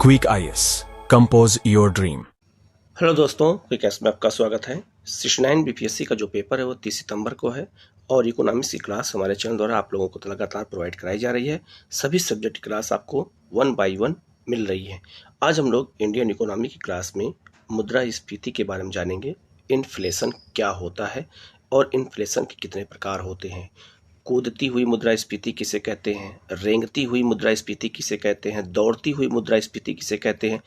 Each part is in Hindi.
Quick IAS, compose your dream. Hello दोस्तों, क्विक आईएएस में आपका स्वागत है। 69 बीपीएससी का जो पेपर है वो 30 सितंबर को है और इकोनॉमिक्स की क्लास हमारे चैनल द्वारा आप लोगों को तो लगातार प्रोवाइड कराई जा रही है। सभी सब्जेक्ट की क्लास आपको 1 बाय 1 मिल रही है। आज हम लोग इंडियन इकोनॉमी की क्लास में मुद्रास्फीति के बारे में जानेंगे। इन्फ्लेशन क्या होता है और इन्फ्लेशन के कितने प्रकार होते हैं, कूदती हुई मुद्रास्फीति किसे कहते हैं, रेंगती हुई मुद्रास्फीति किसे कहते हैं, दौड़ती हुई मुद्रास्फीति किसे कहते हैं,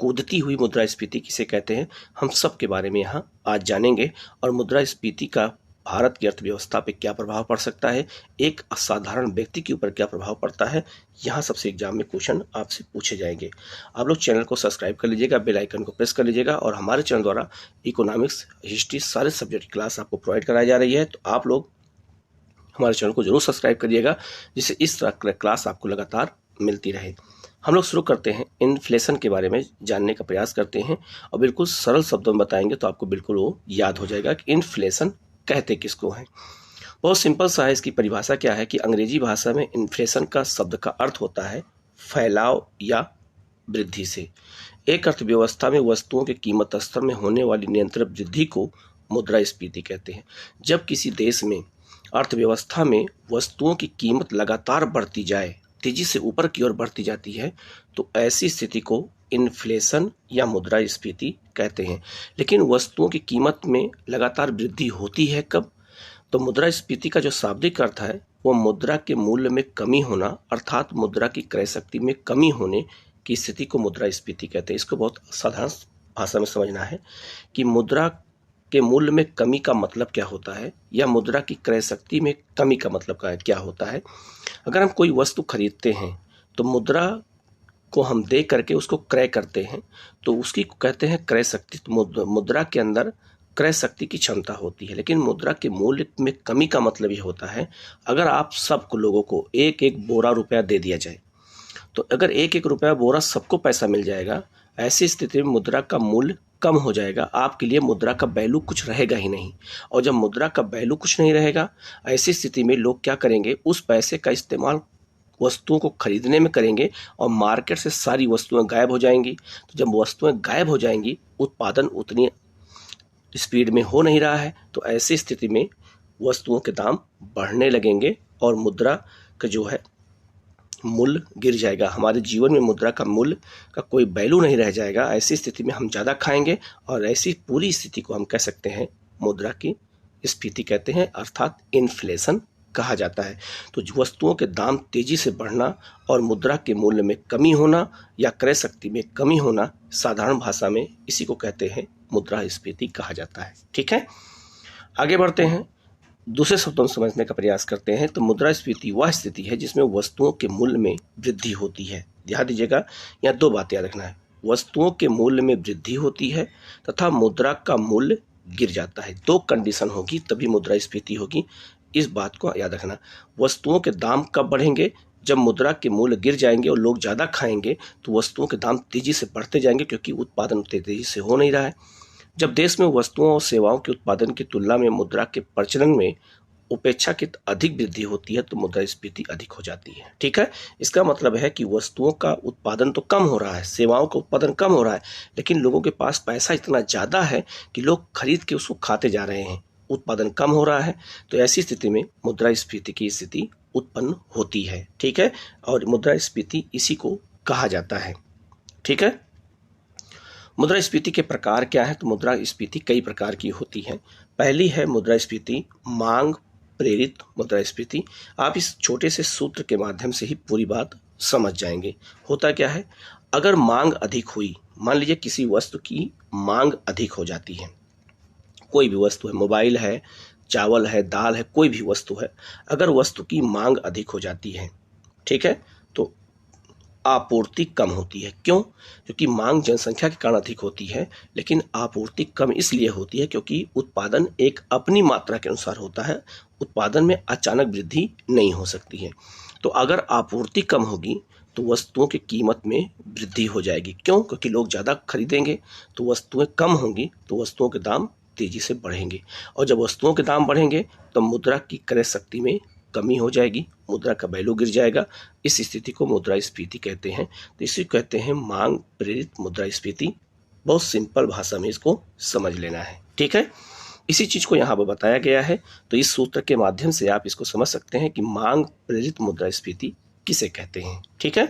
कूदती हुई मुद्रास्फीति किसे कहते हैं, हम सब के बारे में यहाँ आज जानेंगे। और मुद्रास्फीति का भारत की अर्थव्यवस्था पे क्या प्रभाव पड़ सकता है, एक असाधारण व्यक्ति के ऊपर क्या प्रभाव पड़ता है, यहाँ सबसे एग्जाम में क्वेश्चन आपसे पूछे जाएंगे। आप लोग चैनल को सब्सक्राइब कर लीजिएगा, बेल आइकन को प्रेस कर लीजिएगा और हमारे चैनल द्वारा इकोनॉमिक्स, हिस्ट्री सारे सब्जेक्ट की क्लास आपको प्रोवाइड कराई जा रही है। तो आप लोग हमारे चैनल को जरूर सब्सक्राइब करिएगा जिससे इस तरह की क्लास आपको लगातार मिलती रहे। हम लोग शुरू करते हैं, इन्फ्लेशन के बारे में जानने का प्रयास करते हैं और बिल्कुल सरल शब्दों में बताएंगे तो आपको बिल्कुल वो याद हो जाएगा कि इन्फ्लेशन कहते किसको है। बहुत सिंपल सा है, इसकी परिभाषा क्या है कि अंग्रेजी भाषा में इन्फ्लेशन का शब्द का अर्थ होता है फैलाव या वृद्धि से। एक अर्थव्यवस्था में वस्तुओं के कीमत स्तर में होने वाली निरंतर वृद्धि को मुद्रास्फीति कहते हैं। जब किसी देश में अर्थव्यवस्था में वस्तुओं की कीमत लगातार बढ़ती जाए, तेजी से ऊपर की ओर बढ़ती जाती है, तो ऐसी स्थिति को इन्फ्लेशन या मुद्रास्फीति कहते हैं। लेकिन वस्तुओं की कीमत में लगातार वृद्धि होती है कब? तो मुद्रास्फीति का जो शाब्दिक अर्थ है वो मुद्रा के मूल्य में कमी होना, अर्थात मुद्रा की क्रय शक्ति में कमी होने की स्थिति को मुद्रास्फीति कहते हैं। इसको बहुत साधारण भाषा में समझना है कि मुद्रा के मूल्य में कमी का मतलब क्या होता है या मुद्रा की क्रय शक्ति में कमी का मतलब क्या होता है। अगर हम कोई वस्तु खरीदते हैं तो मुद्रा को हम दे करके उसको क्रय करते हैं तो उसकी कहते हैं क्रय शक्ति। तो मुद्रा के अंदर क्रय शक्ति की क्षमता होती है, लेकिन मुद्रा के मूल्य में कमी का मतलब ये होता है अगर आप सब लोगों को एक एक बोरा रुपया दे दिया जाए, तो अगर एक एक रुपया बोरा सबको पैसा मिल जाएगा, ऐसी स्थिति में मुद्रा का मूल्य कम हो जाएगा, आपके लिए मुद्रा का वैल्यू कुछ रहेगा ही नहीं। और जब मुद्रा का वैल्यू कुछ नहीं रहेगा, ऐसी स्थिति में लोग क्या करेंगे, उस पैसे का इस्तेमाल वस्तुओं को खरीदने में करेंगे और मार्केट से सारी वस्तुएं गायब हो जाएंगी। तो जब वस्तुएं गायब हो जाएंगी, उत्पादन उतनी स्पीड में हो नहीं रहा है, तो ऐसी स्थिति में वस्तुओं के दाम बढ़ने लगेंगे और मुद्रा का जो है मूल्य गिर जाएगा। हमारे जीवन में मुद्रा का मूल्य का कोई वैल्यू नहीं रह जाएगा। ऐसी स्थिति में हम ज़्यादा खाएंगे और ऐसी पूरी स्थिति को हम कह सकते हैं मुद्रा की स्फीति कहते हैं, अर्थात इन्फ्लेशन कहा जाता है। तो वस्तुओं के दाम तेजी से बढ़ना और मुद्रा के मूल्य में कमी होना या क्रय शक्ति में कमी होना, साधारण भाषा में इसी को कहते हैं मुद्रास्फीति कहा जाता है। ठीक है, आगे बढ़ते हैं, दूसरे शब्दों में समझने का प्रयास करते हैं। तो मुद्रास्फीति वह स्थिति है जिसमें वस्तुओं के मूल्य में वृद्धि होती है। ध्यान दीजिएगा, यहाँ दो बातें याद रखना है, वस्तुओं के मूल्य में वृद्धि होती है तथा मुद्रा का मूल्य गिर जाता है। दो कंडीशन होगी तभी मुद्रास्फीति होगी, इस बात को याद रखना। वस्तुओं के दाम कब बढ़ेंगे? जब मुद्रा के मूल्य गिर जाएंगे और लोग ज़्यादा खाएंगे तो वस्तुओं के दाम तेजी से बढ़ते जाएंगे क्योंकि उत्पादन तेजी से हो नहीं रहा है। जब देश में वस्तुओं और सेवाओं के उत्पादन की तुलना में मुद्रा के प्रचलन में उपेक्षाकृत अधिक वृद्धि होती है तो मुद्रास्फीति अधिक हो जाती है। ठीक है, इसका मतलब है कि वस्तुओं का उत्पादन तो कम हो रहा है, सेवाओं का उत्पादन कम हो रहा है, लेकिन लोगों के पास पैसा इतना ज़्यादा है कि लोग खरीद के उसको खाते जा रहे हैं, उत्पादन कम हो रहा है। तो ऐसी स्थिति में मुद्रास्फीति की स्थिति उत्पन्न होती है। ठीक है, और मुद्रास्फीति इसी को कहा जाता है। ठीक है, मुद्रास्फीति के प्रकार क्या है? तो मुद्रास्फीति कई प्रकार की होती है। पहली है मुद्रास्फीति मांग प्रेरित मुद्रास्फीति। आप इस छोटे से सूत्र के माध्यम से ही पूरी बात समझ जाएंगे। होता क्या है, अगर मांग अधिक हुई, मान लीजिए किसी वस्तु की मांग अधिक हो जाती है, कोई भी वस्तु है, मोबाइल है, चावल है, दाल है, कोई भी वस्तु है, अगर वस्तु की मांग अधिक हो जाती है, ठीक है, तो आपूर्ति कम होती है। क्यों? क्योंकि मांग जनसंख्या के कारण अधिक होती है, लेकिन आपूर्ति कम इसलिए होती है क्योंकि उत्पादन एक अपनी मात्रा के अनुसार होता है, उत्पादन में अचानक वृद्धि नहीं हो सकती है। तो अगर आपूर्ति कम होगी तो वस्तुओं की कीमत में वृद्धि हो जाएगी। क्यों? क्योंकि लोग ज़्यादा खरीदेंगे, तो वस्तुएं कम होंगी तो वस्तुओं के दाम तेजी से बढ़ेंगे, और जब वस्तुओं के दाम बढ़ेंगे तो मुद्रा की क्रय शक्ति में कमी हो जाएगी, मुद्रा का वैल्यू गिर जाएगा। इस स्थिति को मुद्रास्फीति कहते हैं। तो इसी को कहते हैं मांग प्रेरित मुद्रास्फीति। बहुत सिंपल भाषा में इसको समझ लेना है, ठीक है। इसी चीज को यहाँ पर बताया गया है। तो इस सूत्र के माध्यम से आप इसको समझ सकते हैं कि मांग प्रेरित मुद्रास्फीति किसे कहते हैं, ठीक है।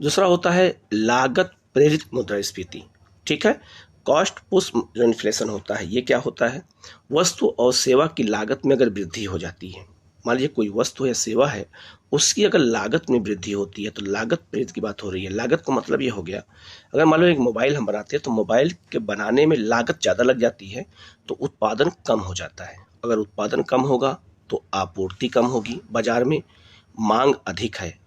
दूसरा होता है लागत प्रेरित मुद्रास्फीति, ठीक है। कॉस्ट पुश जो इन्फ्लेशन होता है, ये क्या होता है, वस्तु और सेवा की लागत में अगर वृद्धि हो जाती है, मान लीजिए कोई वस्तु या सेवा है, उसकी अगर लागत में वृद्धि होती है तो लागत प्रेरित की बात हो रही है। लागत का मतलब ये हो गया, अगर मान लो एक मोबाइल हम बनाते हैं तो मोबाइल के बनाने में लागत ज़्यादा लग जाती है तो उत्पादन कम हो जाता है। अगर उत्पादन कम होगा तो आपूर्ति कम होगी, बाजार में मांग अधिक है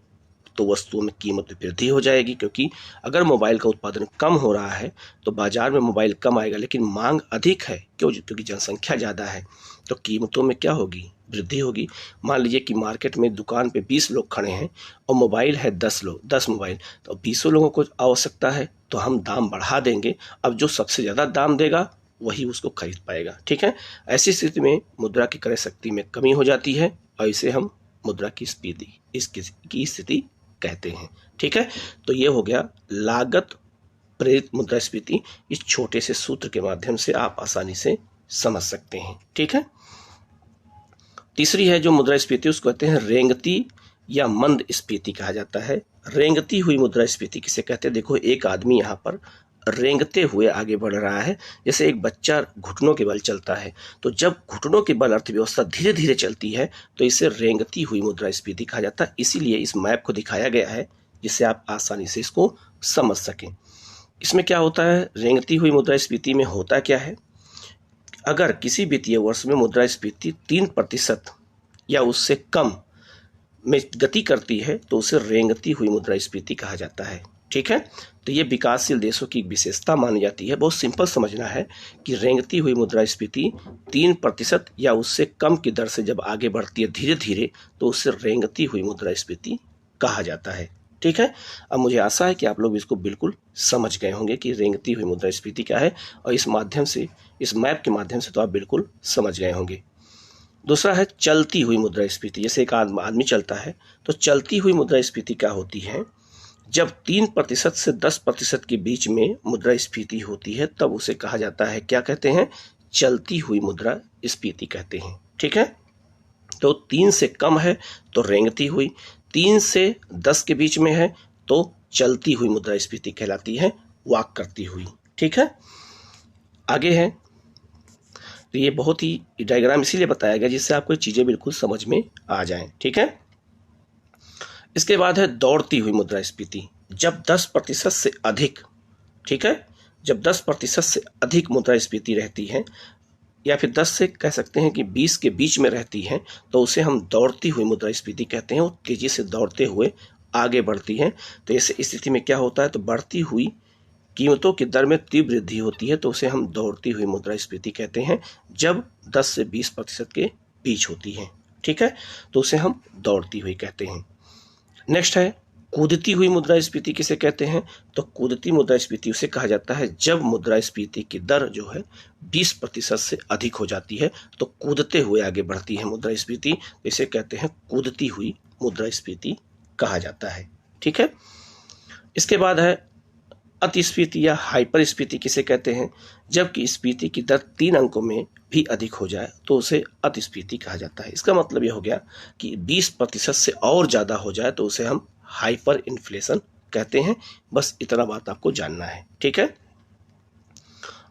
तो वस्तुओं में कीमत में वृद्धि हो जाएगी, क्योंकि अगर मोबाइल का उत्पादन कम हो रहा है तो बाजार में मोबाइल कम आएगा, लेकिन मांग अधिक है, क्योंकि जनसंख्या ज़्यादा है तो कीमतों में क्या होगी, वृद्धि होगी। मान लीजिए कि मार्केट में दुकान पे 20 लोग खड़े हैं और मोबाइल है 10 मोबाइल, तो 20 लोगों को आवश्यकता है तो हम दाम बढ़ा देंगे। अब जो सबसे ज़्यादा दाम देगा वही उसको खरीद पाएगा, ठीक है। ऐसी स्थिति में मुद्रा की क्रय शक्ति में कमी हो जाती है और इसे हम मुद्रा की स्फीति इसकी स्थिति कहते हैं, ठीक है। तो ये हो गया लागत प्रेरित मुद्रास्फीति। इस छोटे से सूत्र के माध्यम से आप आसानी से समझ सकते हैं, ठीक है। तीसरी है जो मुद्रास्फीति, उसको कहते हैं रेंगती या मंद स्फीति कहा जाता है। रेंगती हुई मुद्रास्फीति किसे कहते हैं, देखो एक आदमी यहाँ पर रेंगते हुए आगे बढ़ रहा है। जैसे एक बच्चा घुटनों के बल चलता है, तो जब घुटनों के बल अर्थव्यवस्था धीरे धीरे चलती है तो इसे रेंगती हुई मुद्रास्फीति कहा जाता है। इसीलिए इस मैप को दिखाया गया है जिससे आप आसानी से इसको समझ सकें। इसमें क्या होता है, रेंगती हुई मुद्रास्फीति में होता क्या है, अगर किसी वित्तीय वर्ष में मुद्रास्फीति 3% या उससे कम में गति करती है तो उसे रेंगती हुई मुद्रास्फीति कहा जाता है, ठीक है। तो ये विकासशील देशों की विशेषता मानी जाती है। बहुत सिंपल समझना है कि रेंगती हुई मुद्रास्फीति 3% या उससे कम की दर से जब आगे बढ़ती है धीरे धीरे तो उसे रेंगती हुई मुद्रास्फीति कहा जाता है, ठीक है। अब मुझे आशा है कि आप लोग इसको बिल्कुल समझ गए होंगे कि रेंगती हुई मुद्रास्फीति क्या है, और इस मैप के माध्यम से तो आप बिल्कुल समझ गए होंगे। दूसरा है चलती हुई मुद्रास्फीति। जैसे एक आदमी चलता है तो चलती हुई मुद्रास्फीति क्या होती है, जब 3% से 10% के बीच में मुद्रास्फीति होती है तब उसे कहा जाता है, क्या कहते हैं, चलती हुई मुद्रास्फीति कहते हैं, ठीक है। तो 3 से कम है तो रेंगती हुई, 3 से 10 के बीच में है तो चलती हुई मुद्रास्फीति कहलाती है, वॉक करती हुई, ठीक है। आगे है, तो ये बहुत ही डायग्राम इसीलिए बताया गया जिससे आपको चीज़ें बिल्कुल समझ में आ जाएं, ठीक है। इसके बाद है दौड़ती हुई मुद्रास्फीति। जब 10% से अधिक, ठीक है, जब 10% से अधिक मुद्रास्फीति रहती है या फिर 10 से कह सकते हैं कि 20 के बीच में रहती है तो उसे हम दौड़ती हुई मुद्रास्फीति कहते हैं। वो तेजी से दौड़ते हुए आगे बढ़ती है। तो ऐसे स्थिति में क्या होता है, तो बढ़ती हुई कीमतों की दर में तीव्र वृद्धि होती है तो उसे हम दौड़ती हुई मुद्रास्फीति कहते हैं। जब 10 से 20% के बीच होती है, ठीक है, तो उसे हम दौड़ती हुई कहते हैं। नेक्स्ट है कूदती हुई मुद्रास्फीति किसे कहते हैं, तो कूदती मुद्रास्फीति उसे कहा जाता है जब मुद्रास्फीति की दर जो है 20% से अधिक हो जाती है तो कूदते हुए आगे बढ़ती है मुद्रास्फीति, इसे कहते हैं कूदती हुई मुद्रास्फीति कहा जाता है, ठीक है। इसके बाद है अतिस्फीति या हाइपरस्फीति किसे कहते हैं, जबकि स्फीति की दर 3 अंकों में भी अधिक हो जाए तो उसे अतिस्फीति कहा जाता है। इसका मतलब यह हो गया कि 20% से और ज़्यादा हो जाए तो उसे हम हाइपर इन्फ्लेशन कहते हैं। बस इतना बात आपको जानना है, ठीक है।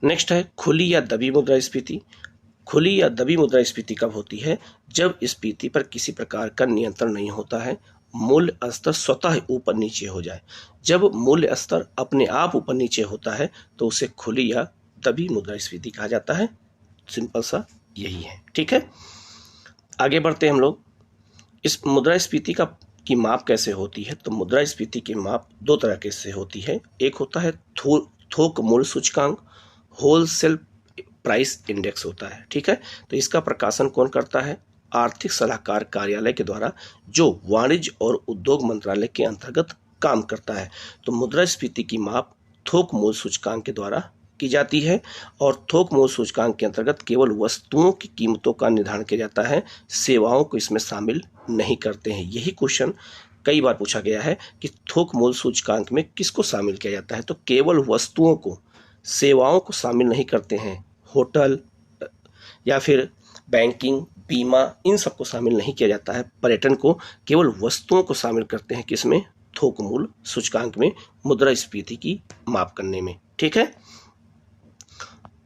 नेक्स्ट है खुली या दबी मुद्रास्फीति। खुली या दबी मुद्रास्फीति कब होती है, जब स्फीति पर किसी प्रकार का नियंत्रण नहीं होता है, मूल्य स्तर स्वतः ऊपर नीचे हो जाए। जब मूल्य स्तर अपने आप ऊपर नीचे होता है तो उसे खुली या दबी मुद्रास्फीति कहा जाता है। सिंपल सा यही है, ठीक है। आगे बढ़ते हैं हम लोग। इस मुद्रास्फीति की माप कैसे होती है, तो मुद्रास्फीति की माप 2 तरह के से होती है। एक होता है थोक मूल्य सूचकांक, होलसेल प्राइस इंडेक्स होता है, ठीक है। तो इसका प्रकाशन कौन करता है, आर्थिक सलाहकार कार्यालय के द्वारा, जो वाणिज्य और उद्योग मंत्रालय के अंतर्गत काम करता है। तो मुद्रास्फीति की माप थोक मूल्य सूचकांक के द्वारा की जाती है और थोक मूल्य सूचकांक के अंतर्गत केवल वस्तुओं की कीमतों का निर्धारण किया जाता है, सेवाओं को इसमें शामिल नहीं करते हैं। यही क्वेश्चन कई बार पूछा गया है कि थोक मूल्य सूचकांक में किसको शामिल किया जाता है, तो केवल वस्तुओं को, सेवाओं को शामिल नहीं करते हैं। होटल या फिर बैंकिंग, बीमा, इन सबको शामिल नहीं किया जाता है। पर्यटन को केवल वस्तुओं को शामिल करते हैं किसमें, थोक मूल्य सूचकांक में, मुद्रास्फीति की माप करने में। ठीक है,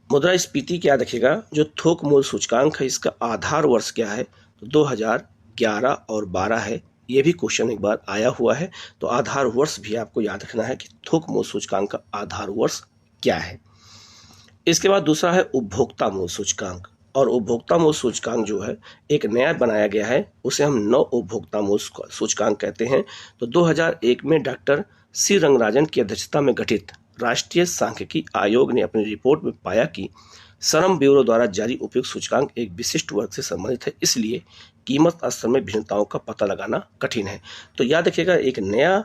मुद्रास्फीति क्या रखेगा, जो थोक मूल्य सूचकांक है इसका आधार वर्ष क्या है, तो 2011 और 12 है। ये भी क्वेश्चन एक बार आया हुआ है, तो आधार वर्ष भी आपको याद रखना है कि थोक मूल्य सूचकांक का आधार वर्ष क्या है। इसके बाद दूसरा है उपभोक्ता मूल्य सूचकांक, और उपभोक्ता मूल्य सूचकांक जो है एक नया बनाया गया है, उसे हम नव उपभोक्ता मूल्य सूचकांक कहते हैं। तो 2001 में डॉक्टर सी रंगराजन की अध्यक्षता में गठित राष्ट्रीय सांख्यिकी आयोग ने अपनी रिपोर्ट में पाया कि श्रम ब्यूरो द्वारा जारी उपयुक्त सूचकांक एक विशिष्ट वर्ग से संबंधित है, इसलिए कीमत स्तर में भिन्नताओं का पता लगाना कठिन है। तो याद रखिएगा, एक नया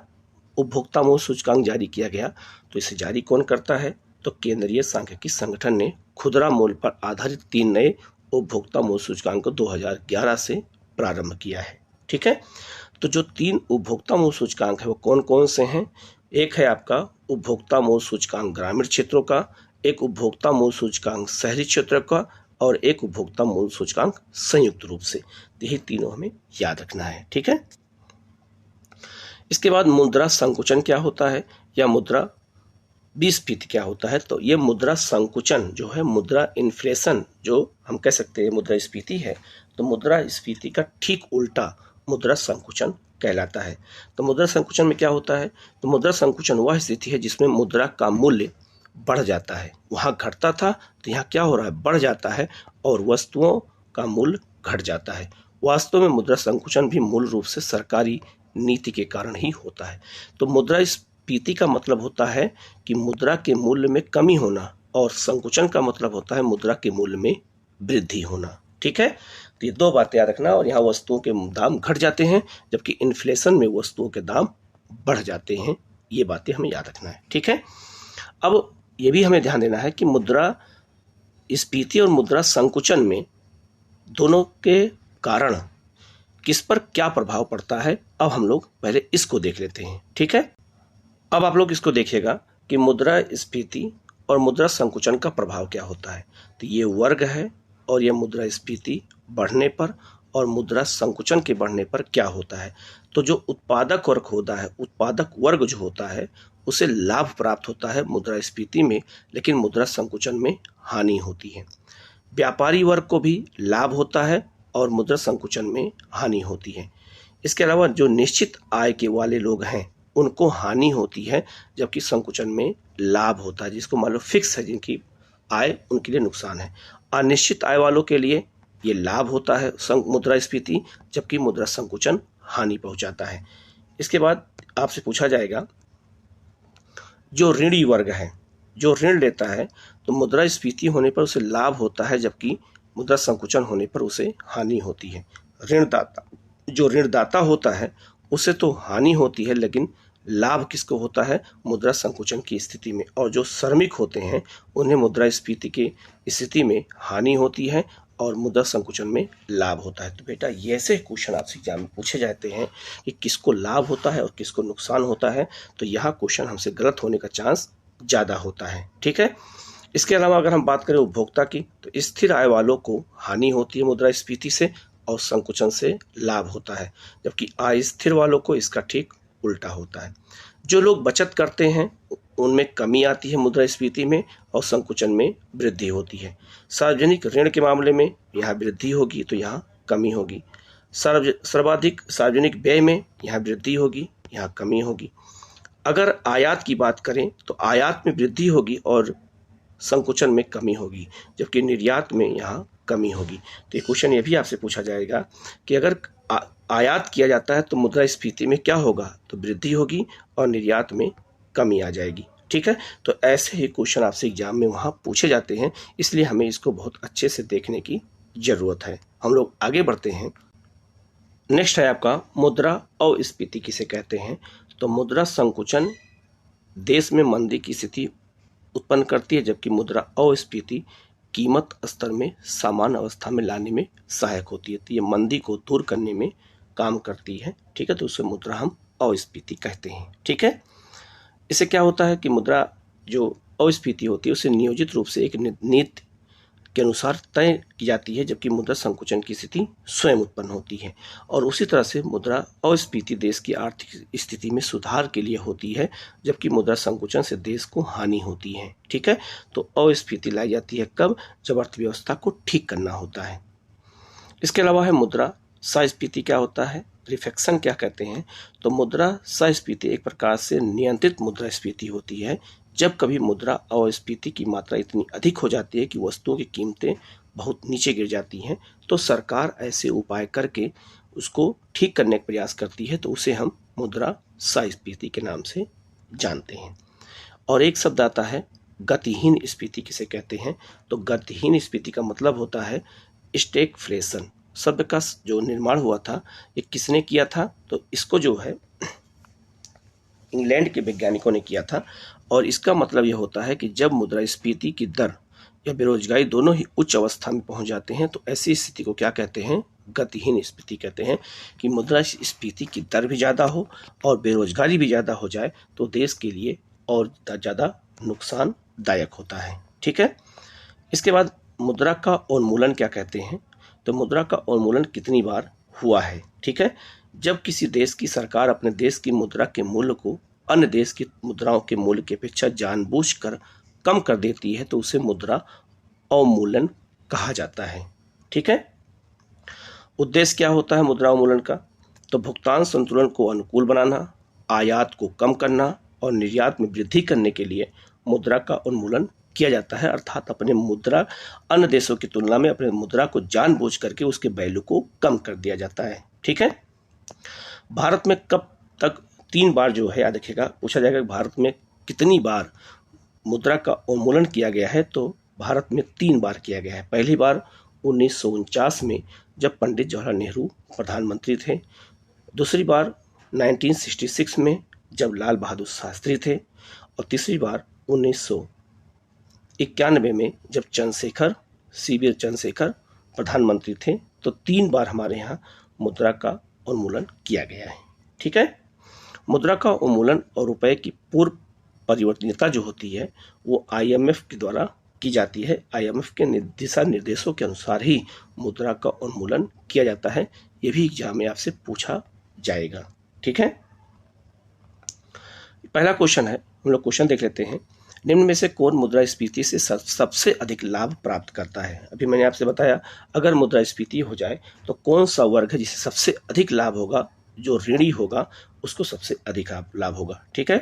उपभोक्ता मूल्य सूचकांक जारी किया गया, तो इसे जारी कौन करता है, तो केंद्रीय सांख्यिकी संगठन ने खुदरा मूल्य पर आधारित 3 नए उपभोक्ता मूल्य सूचकांक को 2011 से प्रारंभ किया है। ठीक है, तो जो 3 उपभोक्ता मूल्य सूचकांक है वो कौन कौन से हैं, एक है आपका उपभोक्ता मूल्य सूचकांक ग्रामीण क्षेत्रों का, एक उपभोक्ता मूल्य सूचकांक शहरी क्षेत्र का, और एक उपभोक्ता मूल्य सूचकांक संयुक्त रूप से। यही तीनों हमें याद रखना है। ठीक है, इसके बाद मुद्रा संकुचन क्या होता है या मुद्रा विस्फीति क्या होता है, तो ये मुद्रा संकुचन जो है, मुद्रा इन्फ्लेशन जो हम कह सकते हैं मुद्रास्फीति है, तो मुद्रास्फीति का ठीक उल्टा मुद्रा संकुचन कहलाता है। तो मुद्रा संकुचन में क्या होता है, तो मुद्रा संकुचन वह स्थिति है जिसमें मुद्रा का मूल्य बढ़ जाता है। वहाँ घटता था तो यहाँ क्या हो रहा है, बढ़ जाता है, और वस्तुओं का मूल्य घट जाता है। वास्तव में मुद्रा संकुचन भी मूल रूप से सरकारी नीति के कारण ही होता है। तो मुद्रास्फीति का मतलब होता है कि मुद्रा के मूल्य में कमी होना, और संकुचन का मतलब होता है मुद्रा के मूल्य में वृद्धि होना। ठीक है, तो ये 2 बातें याद रखना। और यहाँ वस्तुओं के दाम घट जाते हैं, जबकि इन्फ्लेशन में वस्तुओं के दाम बढ़ जाते हैं। ये बातें हमें याद रखना है। ठीक है, अब ये भी हमें ध्यान देना है कि मुद्रा स्फीति और मुद्रा संकुचन में दोनों के कारण किस पर क्या प्रभाव पड़ता है। अब हम लोग पहले इसको देख लेते हैं। ठीक है, अब आप लोग इसको देखिएगा कि मुद्रा स्फीति और मुद्रा संकुचन का प्रभाव क्या होता है। तो ये वर्ग है, और ये मुद्रा स्फीति बढ़ने पर और मुद्रा संकुचन के बढ़ने पर क्या होता है। तो जो उत्पादक वर्ग होता है, उत्पादक वर्ग जो होता है, उसे लाभ प्राप्त होता है मुद्रास्फीति में, लेकिन मुद्रा संकुचन में हानि होती है। व्यापारी वर्ग को भी लाभ होता है और मुद्रा संकुचन में हानि होती है। इसके अलावा जो निश्चित आय के वाले लोग हैं उनको हानि होती है, जबकि संकुचन में लाभ होता है। जिसको मान लो फिक्स है, जिनकी आय, उनके लिए नुकसान है। अनिश्चित आय वालों के लिए ये लाभ होता है मुद्रास्फीति, जबकि मुद्रा संकुचन हानि पहुंचाता है। इसके बाद आपसे पूछा जाएगा, जो ऋणी वर्ग है, जो ऋण लेता है, तो मुद्रास्फीति होने पर उसे लाभ होता है, जबकि मुद्रा संकुचन होने पर उसे हानि होती है। ऋणदाता, जो ऋणदाता होता है उसे तो हानि होती है, लेकिन लाभ किसको होता है, मुद्रा संकुचन की स्थिति में। और जो श्रमिक होते हैं उन्हें मुद्रास्फीति की स्थिति में हानि होती है और मुद्रा संकुचन में लाभ होता है। तो बेटा ये ऐसे क्वेश्चन आपसे एग्जाम में पूछे जाते हैं कि किसको लाभ होता है और किसको नुकसान होता है, तो यहाँ क्वेश्चन हमसे गलत होने का चांस ज़्यादा होता है। ठीक है, इसके अलावा अगर हम बात करें उपभोक्ता की, तो स्थिर आय वालों को हानि होती है मुद्रास्फीति से और संकुचन से लाभ होता है, जबकि अस्थिर वालों को इसका ठीक उल्टा होता है। जो लोग बचत करते हैं उनमें कमी आती है मुद्रास्फीति में और संकुचन में वृद्धि होती है। सार्वजनिक ऋण के मामले में यहाँ वृद्धि होगी तो यहाँ कमी होगी। सर्वाधिक सार्वजनिक व्यय में यहाँ वृद्धि होगी, यहाँ कमी होगी। अगर आयात की बात करें तो आयात में वृद्धि होगी और संकुचन में कमी होगी, जबकि निर्यात में यहाँ कमी होगी। तो ये क्वेश्चन ये भी आपसे पूछा जाएगा कि अगर आयात किया जाता है तो मुद्रास्फीति में क्या होगा, तो वृद्धि होगी और निर्यात में कमी आ जाएगी। ठीक है, तो ऐसे ही क्वेश्चन आपसे एग्जाम में वहाँ पूछे जाते हैं, इसलिए हमें इसको बहुत अच्छे से देखने की ज़रूरत है। हम लोग आगे बढ़ते हैं। नेक्स्ट है आपका मुद्रा अस्फीति किसे कहते हैं। तो मुद्रा संकुचन देश में मंदी की स्थिति उत्पन्न करती है, जबकि मुद्रा अस्फीति कीमत स्तर में सामान्य अवस्था में लाने में सहायक होती है। तो ये मंदी को दूर करने में काम करती है, ठीक है। तो उसे मुद्रा हम अस्फीति कहते हैं, ठीक है। इससे क्या होता है कि मुद्रा जो अस्फीति होती है उसे नियोजित रूप से एक नीति के अनुसार तय की जाती है, जबकि मुद्रा संकुचन की स्थिति स्वयं उत्पन्न होती है। और उसी तरह से मुद्रा अस्फीति देश की आर्थिक स्थिति में सुधार के लिए होती है, जबकि मुद्रा संकुचन से देश को हानि होती है, ठीक है। तो अस्फीति लाई जाती है कब? जब अर्थव्यवस्था को ठीक करना होता है। इसके अलावा है मुद्रा संस्फीति। क्या होता है? रिफ्लेक्शन क्या कहते हैं? तो मुद्रा संस्फीति एक प्रकार से नियंत्रित मुद्रास्फीति होती है। जब कभी मुद्रा अस्फीति की मात्रा इतनी अधिक हो जाती है कि वस्तुओं की कीमतें बहुत नीचे गिर जाती हैं, तो सरकार ऐसे उपाय करके उसको ठीक करने का प्रयास करती है, तो उसे हम मुद्रा संस्फीति के नाम से जानते हैं। और एक शब्द आता है गतिहीन स्फीति किसे कहते हैं? तो गतिहीन स्फीति का मतलब होता है स्टैगफ्लेशन। शब्द का जो निर्माण हुआ था ये किसने किया था? तो इसको जो है इंग्लैंड के वैज्ञानिकों ने किया था। और इसका मतलब यह होता है कि जब मुद्रास्फीति की दर या बेरोजगारी दोनों ही उच्च अवस्था में पहुंच जाते हैं, तो ऐसी स्थिति को क्या कहते हैं? गतिहीन स्फीति कहते हैं। कि मुद्रास्फीति की दर भी ज़्यादा हो और बेरोजगारी भी ज़्यादा हो जाए तो देश के लिए और ज़्यादा नुकसानदायक होता है, ठीक है। इसके बाद मुद्रा का उन्मूलन क्या कहते हैं? तो मुद्रा का उन्मूलन कितनी बार हुआ है, ठीक है। जब किसी देश की सरकार अपने देश की मुद्रा के मूल्य को अन्य देश की मुद्राओं के मूल्य की अपेक्षा जानबूझकर कम कर देती है, तो उसे मुद्रा अवमूलन कहा जाता है, ठीक है। उद्देश्य क्या होता है मुद्रा अवमूलन का? तो भुगतान संतुलन को अनुकूल बनाना, आयात को कम करना और निर्यात में वृद्धि करने के लिए मुद्रा का उन्मूलन किया जाता है। अर्थात अपने मुद्रा अन्य देशों की तुलना में अपने मुद्रा को जानबूझ करके उसके वैल्यू को कम कर दिया जाता है, ठीक है। भारत में कब तक 3 बार जो है याद रखिएगा, पूछा जाएगा कि भारत में कितनी बार मुद्रा का उन्मूलन किया गया है? तो भारत में 3 बार किया गया है। पहली बार 1949 में जब पंडित जवाहरलाल नेहरू प्रधानमंत्री थे। दूसरी बार 1966 में जब लाल बहादुर शास्त्री थे। और तीसरी बार 1991 में जब सी.वी. चंद्रशेखर प्रधानमंत्री थे। तो 3 बार हमारे यहाँ मुद्रा का उन्मूलन किया गया है, ठीक है। मुद्रा का उन्मूलन और रुपए की पूर्व परिवर्तनीयता जो होती है वो IMF के द्वारा की जाती है। IMF के दिशा निर्देशों के अनुसार ही मुद्रा का उन्मूलन किया जाता है। ये भी एग्जाम में आपसे पूछा जाएगा, ठीक है। पहला क्वेश्चन है, हम लोग क्वेश्चन देख लेते हैं। निम्न में से कौन मुद्रास्फीति से सबसे अधिक लाभ प्राप्त करता है? अभी मैंने आपसे बताया अगर मुद्रास्फीति हो जाए तो कौन सा वर्ग है जिसे सबसे अधिक लाभ होगा? जो ऋणी होगा उसको सबसे अधिक लाभ होगा, ठीक है।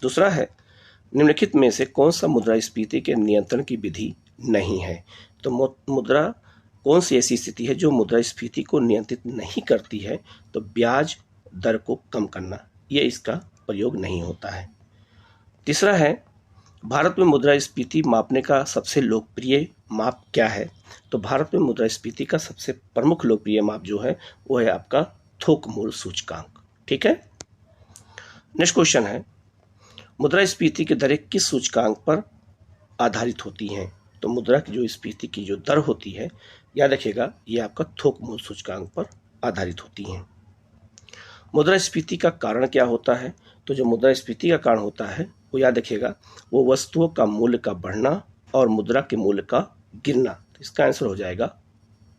दूसरा है निम्नलिखित में से कौन सा मुद्रास्फीति के नियंत्रण की विधि नहीं है? तो मुद्रा कौन सी ऐसी स्थिति है जो मुद्रास्फीति को नियंत्रित नहीं करती है? तो ब्याज दर को कम करना, ये इसका प्रयोग नहीं होता है। तीसरा है भारत में मुद्रास्फीति मापने का सबसे लोकप्रिय माप क्या है? तो भारत में मुद्रास्फीति का सबसे प्रमुख लोकप्रिय माप जो है वो है आपका थोक मूल्य सूचकांक, ठीक है। नेक्स्ट क्वेश्चन है मुद्रास्फीति की दरें किस सूचकांक पर आधारित होती हैं? तो मुद्रा की जो स्फीति की जो दर होती है याद रखिएगा ये आपका थोक मूल्य सूचकांक पर आधारित होती हैं। मुद्रास्फीति का कारण क्या होता है? तो जो मुद्रास्फीति का कारण होता है वो याद रखिएगा वो वस्तुओं का मूल्य का बढ़ना और मुद्रा के मूल्य का गिरना। तो इसका आंसर हो जाएगा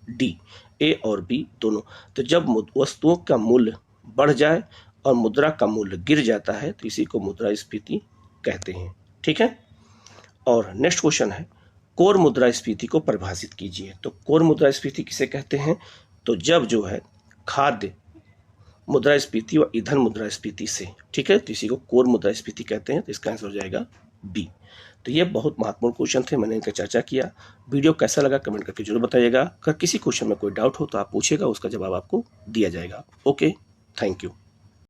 डी, ए और बी दोनों। तो जब वस्तुओं का मूल्य बढ़ जाए और मुद्रा का मूल्य गिर जाता है तो इसी को मुद्रास्फीति कहते हैं, ठीक है। और नेक्स्ट क्वेश्चन है कोर मुद्रास्फीति को परिभाषित कीजिए। तो कोर मुद्रास्फीति किसे कहते हैं? तो जब जो है खाद्य मुद्रास्फीति और ईंधन मुद्रास्फीति से, ठीक है, तो इसी को कोर मुद्रास्फीति कहते हैं। तो इसका आंसर हो जाएगा बी। तो ये बहुत महत्वपूर्ण क्वेश्चन थे, मैंने इनका चर्चा किया। वीडियो कैसा लगा कमेंट करके जरूर बताइएगा। अगर किसी क्वेश्चन में कोई डाउट हो तो आप पूछिएगा, उसका जवाब आपको दिया जाएगा। Okay, thank you.